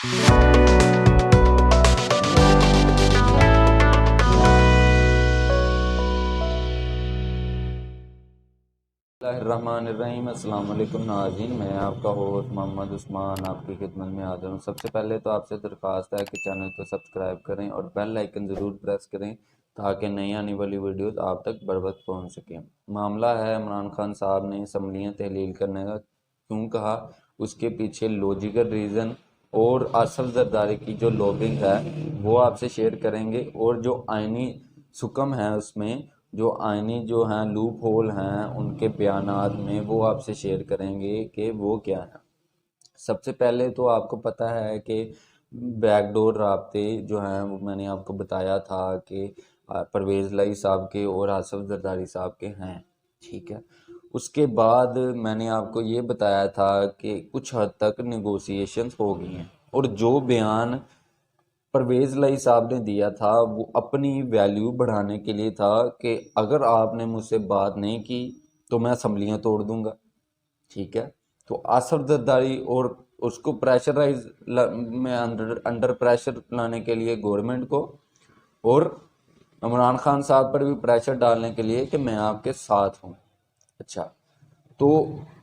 الرحمن الرحیم۔ السلام علیکم ناظرین، میں آپ کا ہوسٹ محمد عثمان آپ کی خدمت میں حاضر ہوں۔ سب سے پہلے تو آپ سے درخواست ہے کہ چینل کو سبسکرائب کریں اور بیل آئیکن ضرور پریس کریں تاکہ نئی آنے والی ویڈیوز آپ تک بروقت پہنچ سکیں۔ معاملہ ہے عمران خان صاحب نے اسمبلیاں تحلیل کرنے کا کیوں کہا، اس کے پیچھے لوجیکل ریزن اور آصف زرداری کی جو لوبنگ ہے وہ آپ سے شیئر کریں گے، اور جو آئینی سکم ہے اس میں جو آئینی جو ہیں لوپ ہول ہیں ان کے بیانات میں وہ آپ سے شیئر کریں گے کہ وہ کیا ہیں۔ سب سے پہلے تو آپ کو پتہ ہے کہ بیک ڈور رابطے جو ہیں وہ میں نے آپ کو بتایا تھا کہ پرویز لائی صاحب کے اور آصف زرداری صاحب کے ہیں، ٹھیک ہے۔ اس کے بعد میں نے آپ کو یہ بتایا تھا کہ کچھ حد تک نیگوسیشنز ہو گئی ہیں، اور جو بیان پرویز لائی صاحب نے دیا تھا وہ اپنی ویلیو بڑھانے کے لیے تھا کہ اگر آپ نے مجھ سے بات نہیں کی تو میں اسمبلیاں توڑ دوں گا، ٹھیک ہے۔ تو آصف زرداری اور اس کو پریشرائز میں انڈر پریشر لانے کے لیے گورنمنٹ کو، اور عمران خان صاحب پر بھی پریشر ڈالنے کے لیے کہ میں آپ کے ساتھ ہوں۔ اچھا، تو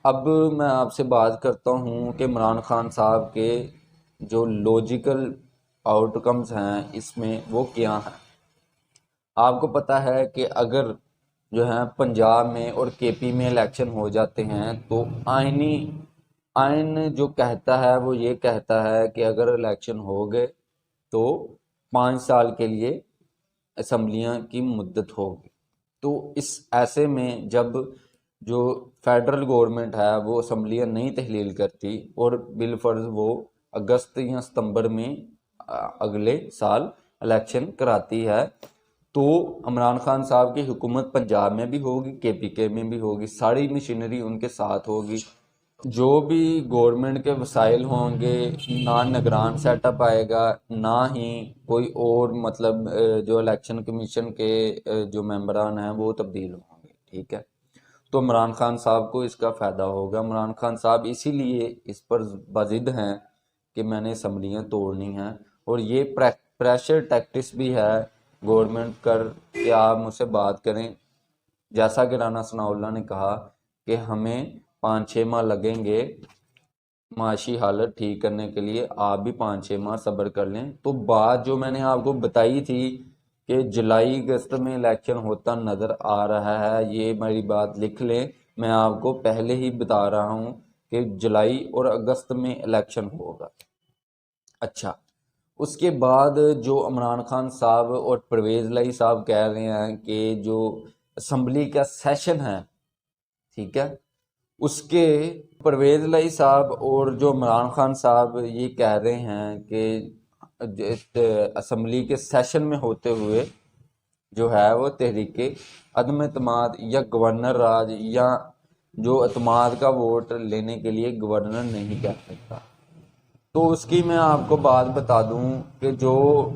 اب میں آپ سے بات کرتا ہوں کہ عمران خان صاحب کے جو لوجیکل آؤٹ کمز ہیں اس میں وہ کیا ہیں۔ آپ کو پتہ ہے کہ اگر جو ہیں پنجاب میں اور کے پی میں الیکشن ہو جاتے ہیں تو آئین جو کہتا ہے وہ یہ کہتا ہے کہ اگر الیکشن ہو گئے تو 5 سال کے لیے اسمبلیاں کی مدت ہوگی۔ تو اس ایسے میں جب جو فیڈرل گورنمنٹ ہے وہ اسمبلیاں نہیں تحلیل کرتی اور بالفرض وہ اگست یا ستمبر میں اگلے سال الیکشن کراتی ہے، تو عمران خان صاحب کی حکومت پنجاب میں بھی ہوگی، کے پی کے میں بھی ہوگی، ساری مشینری ان کے ساتھ ہوگی۔ جو بھی گورنمنٹ کے وسائل ہوں گے، نہ نگران سیٹ اپ آئے گا، نہ ہی کوئی اور مطلب جو الیکشن کمیشن کے جو ممبران ہیں وہ تبدیل ہوں گے، ٹھیک ہے۔ تو عمران خان صاحب کو اس کا فائدہ ہوگا۔ عمران خان صاحب اسی لیے اس پر بضد ہیں کہ میں نے اسمبلیاں توڑنی ہیں، اور یہ پریشر ٹیکٹس بھی ہے گورنمنٹ کر کہ آپ مجھ سے بات کریں، جیسا کہ رانا ثناء اللہ نے کہا کہ ہمیں 5-6 ماہ لگیں گے معاشی حالت ٹھیک کرنے کے لیے، آپ بھی 5-6 ماہ صبر کر لیں۔ تو بات جو میں نے آپ کو بتائی تھی کہ جولائی اگست میں الیکشن ہوتا نظر آ رہا ہے، یہ میری بات لکھ لیں، میں آپ کو پہلے ہی بتا رہا ہوں کہ جولائی اور اگست میں الیکشن ہوگا۔ اچھا، اس کے بعد جو عمران خان صاحب اور پرویز لائی صاحب کہہ رہے ہیں کہ جو اسمبلی کا سیشن ہے، ٹھیک ہے، اس کے پرویز لائی صاحب اور جو عمران خان صاحب یہ کہہ رہے ہیں کہ اسمبلی کے سیشن میں ہوتے ہوئے جو ہے وہ تحریک عدم اعتماد یا گورنر راج یا جو اعتماد کا ووٹ لینے کے لیے گورنر نہیں کہہ سکتا۔ تو اس کی میں آپ کو بات بتا دوں کہ جو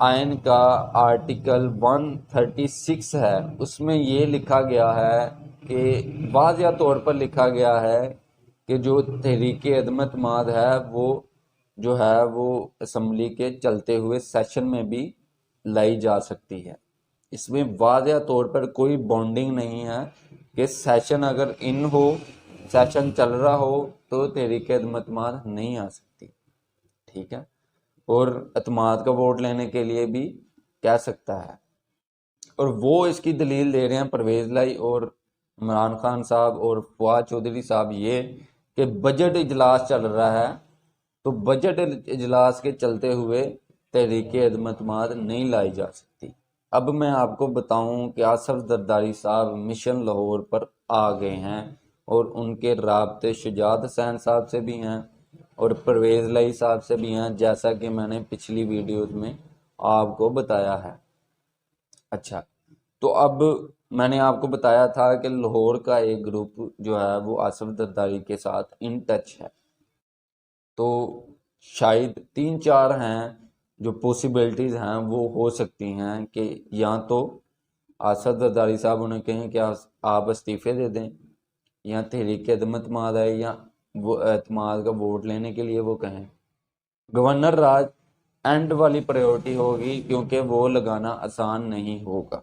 آئین کا آرٹیکل 136 ہے اس میں یہ لکھا گیا ہے کہ واضح طور پر لکھا گیا ہے کہ جو تحریک عدم اعتماد ہے وہ جو ہے وہ اسمبلی کے چلتے ہوئے سیشن میں بھی لائی جا سکتی ہے۔ اس میں واضح طور پر کوئی بانڈنگ نہیں ہے کہ سیشن اگر ان ہو، سیشن چل رہا ہو تو تحریک عدم اعتماد نہیں آ سکتی، ٹھیک ہے، اور اعتماد کا ووٹ لینے کے لیے بھی کہہ سکتا ہے۔ اور وہ اس کی دلیل دے رہے ہیں پرویز لائی اور عمران خان صاحب اور فواد چودھری صاحب یہ کہ بجٹ اجلاس چل رہا ہے، تو بجٹ اجلاس کے چلتے ہوئے تحریک عدم اعتماد نہیں لائی جا سکتی۔ اب میں آپ کو بتاؤں کہ آصف زرداری صاحب مشن لاہور پر آ گئے ہیں، اور ان کے رابطے شجاعت حسین صاحب سے بھی ہیں اور پرویز لائی صاحب سے بھی ہیں، جیسا کہ میں نے پچھلی ویڈیوز میں آپ کو بتایا ہے۔ اچھا، تو اب میں نے آپ کو بتایا تھا کہ لاہور کا ایک گروپ جو ہے وہ آصف زرداری کے ساتھ ان ٹچ ہے، تو شاید 3-4 ہیں جو پوسیبلٹیز ہیں وہ ہو سکتی ہیں کہ یا تو آصف زرداری صاحب انہیں کہیں کہ آپ استعفے دے دیں، یا تحریک عدم اعتماد ہے، یا وہ اعتماد کا ووٹ لینے کے لیے وہ کہیں۔ گورنر راج اینڈ والی پرائیورٹی ہوگی کیونکہ وہ لگانا آسان نہیں ہوگا۔